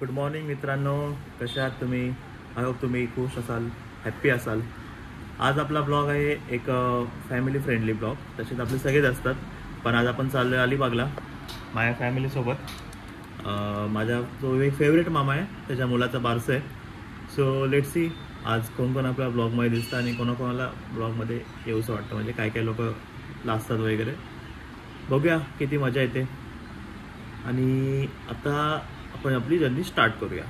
Good morning मित्रांनो, कसे आहात तुम्ही? आय होप तुम्ही खुश असाल, हॅप्पी असाल. आज आपला ब्लॉग आहे एक फॅमिली फ्रेंडली ब्लॉग. तसेच आपले सगळेच असतात, पण आज आपण चाललो आहे अलिबागला माझ्या फॅमिलीसोबत. माझा जो एक फेवरेट मामा आहे त्याच्या मुलाचा बारसं आहे. सो लेट्स सी आज कोण कोण आपल्या ब्लॉगमध्ये दिसतं आणि कोणाकोणाला ब्लॉगमध्ये येऊसं वाटतं, म्हणजे काय काय लोक लाजतात वगैरे. बघूया किती मजा येते. आणि आता आपण आपली जर्नी स्टार्ट करूया.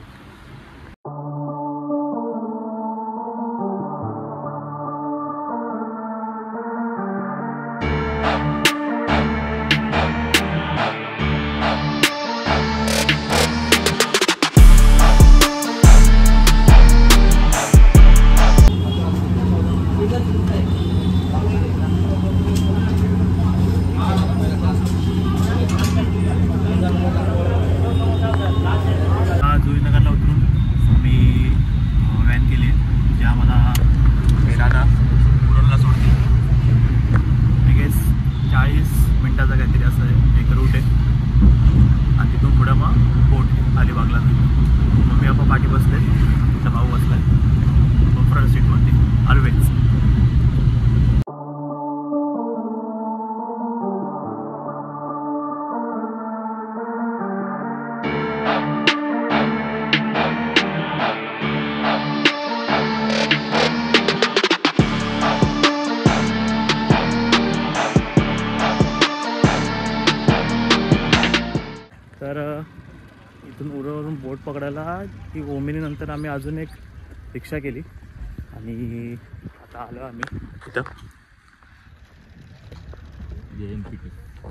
तर इथून उरवरून बोट पकडायला ती ओमिनी नंतर आम्ही अजून एक रिक्षा केली आणि आता आलो आम्ही इथं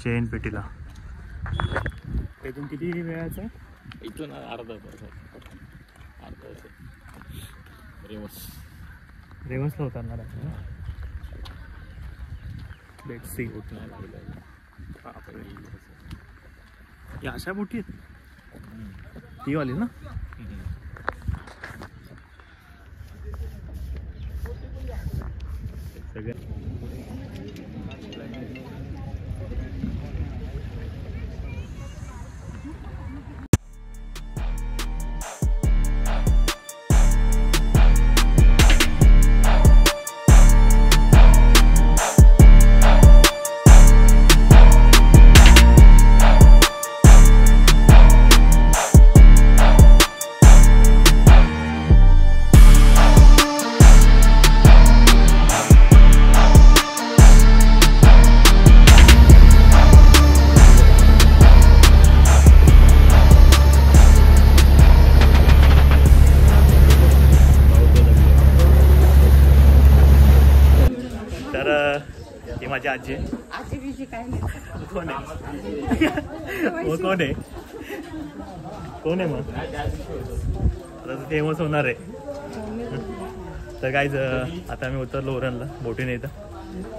JNPTला. इथून किती वेळाचं आहे? इथून अर्धा तास रेवसला उतरणार आहे. Let's see. या अशा मोठी आहेत ती वाली ना. सगळ्या माझी आजी कोण आहे? मग कोण आहे मग आता फेमस होणार आहे. तर काहीच आता आम्ही उतरलो उरणला बोटीने. इथं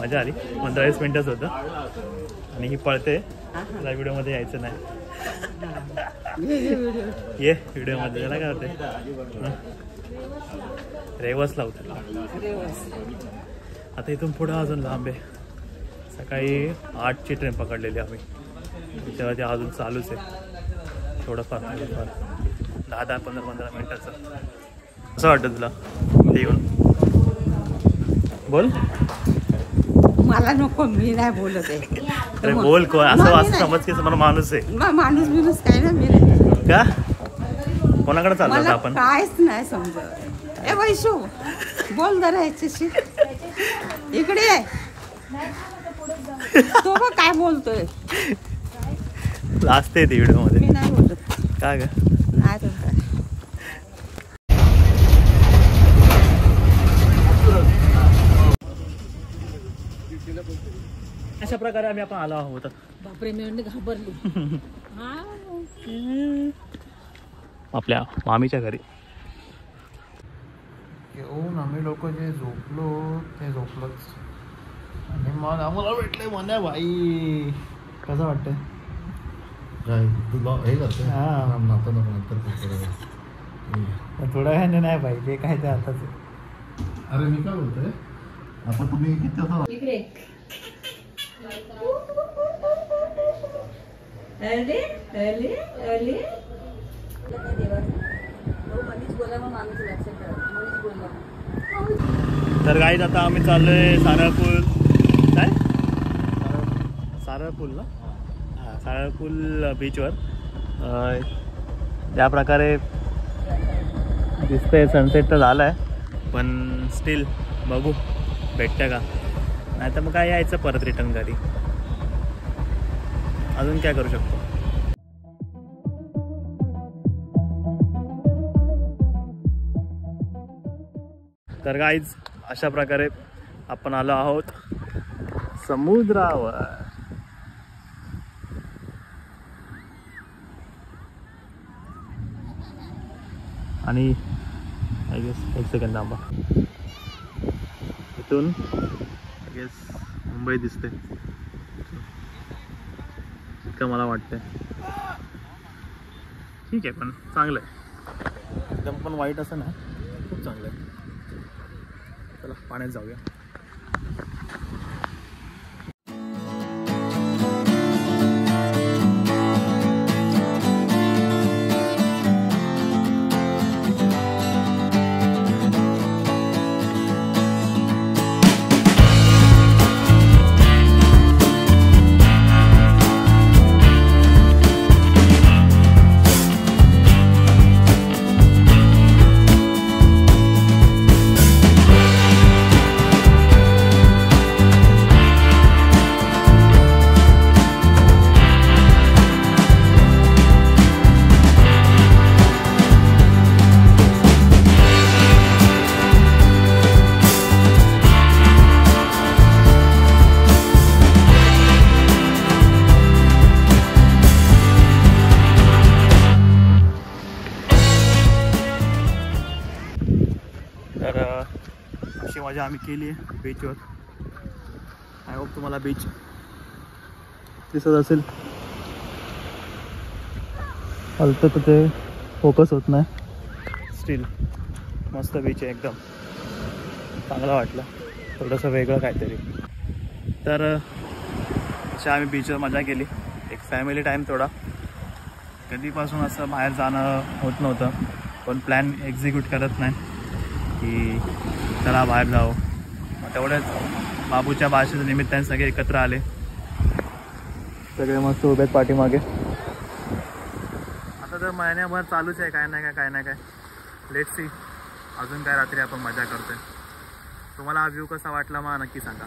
मजा आली. 15-20 मिनिटच होतं आणि ही पळते. त्याला व्हिडिओमध्ये यायचं नाही. ये व्हिडिओमध्ये त्याला काय होते. रेवसला उतरला. आता इथून पुढं अजून लांब आहे. सकाळी 8ची ट्रेन पकडलेली आम्ही. तेव्हा ते अजून चालूच आहे. थोडंफार 10-15 मिनिटाचं. असं वाटतं तुला येऊन? बोल. मला नको, मी नाही बोलत आहे. अरे बोल. कोण असं समज की मला माणूस आहे. माणूस काय ना मी नाही का. कोणाकडे चाललो आपण? काहीच नाही समजत. ए वैशू बोल जरा ह्याच्याशी. इकडे तो बघ काय बोलतोय. लाजते ती व्हिडिओ मध्ये. मी नाही बोलत. का ग? नाही तर काय. अशा प्रकारे आम्ही आपण आलो आहोत. बापरे मी घाबरली. आपल्या मामीच्या घरी येऊन आम्ही लोक जे झोपलो ते झोपलोच. आणि मग आम्हाला भेटले म्हणे भाई. कसं वाटतंय? काय तुला हे करते? हां नंतर थोड्या वेळाने नाही भाई. ते काय ते आताच. अरे मी काय बोलतोय आता तुम्ही किती असं अरे अरे अरे तर गाईज आता आम्ही चाललोय सारळ पूल. काय सारळ पूल ना? हां, सारळ पूल बीचवर. ज्या प्रकारे दिसतंय सनसेट तर झालं आहे, पण स्टील बघू भेटतं का, नाही तर मग काय यायचं परत रिटर्न घरी. अजून काय करू शकतो. तर गाईज अशा प्रकारे आपण आलो आहोत समुद्रावर. आणि आय गेस एक सेकंड थांबा, इथून आय गेस मुंबई दिसते इतकं मला वाटतंय. ठीक आहे, पण चांगलं आहे एकदम, पण वाईट असं ना, खूप चांगलं आहे. चला पाण्यात जाऊया. तर अशी मजा आम्ही केली आहे बीचवर. आय होप तुम्हाला बीच दिसत असेल. हलतं तर ते फोकस होत नाही. स्टील मस्त बीच आहे एकदम, चांगलं वाटलं, थोडंसं वेगळं काहीतरी. तर अशी आम्ही बीचवर मजा केली. एक फॅमिली टाईम. थोडा कधीपासून असं बाहेर जाणं होत नव्हतं, पण प्लॅन एक्झिक्यूट करत नाही की चला बाहेर जाऊ. तेवढ्याच बाबूच्या भाषेच्या निमित्ताने सगळे एकत्र आले. सगळे मस्त उभे पाठीमागे. आता तर महिन्याभर चालूच आहे, काय नाही काय. लेट्स सी अजून काय रात्री आपण मजा करतोय. तुम्हाला हा व्ह्यू कसा वाटला मग नक्की सांगा.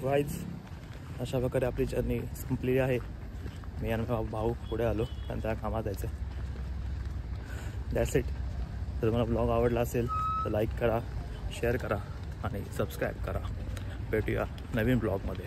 गाईज अशा प्रकारे आपली जर्नी संपली आहे. मी आणि भाऊ पुढे आलो आणि त्या कामात जायचं. That's it. जर तुम्हाला ब्लॉग आवडला असेल तर लाईक करा, शेअर करा आणि सबस्क्राईब करा. भेटूया नवीन ब्लॉगमध्ये.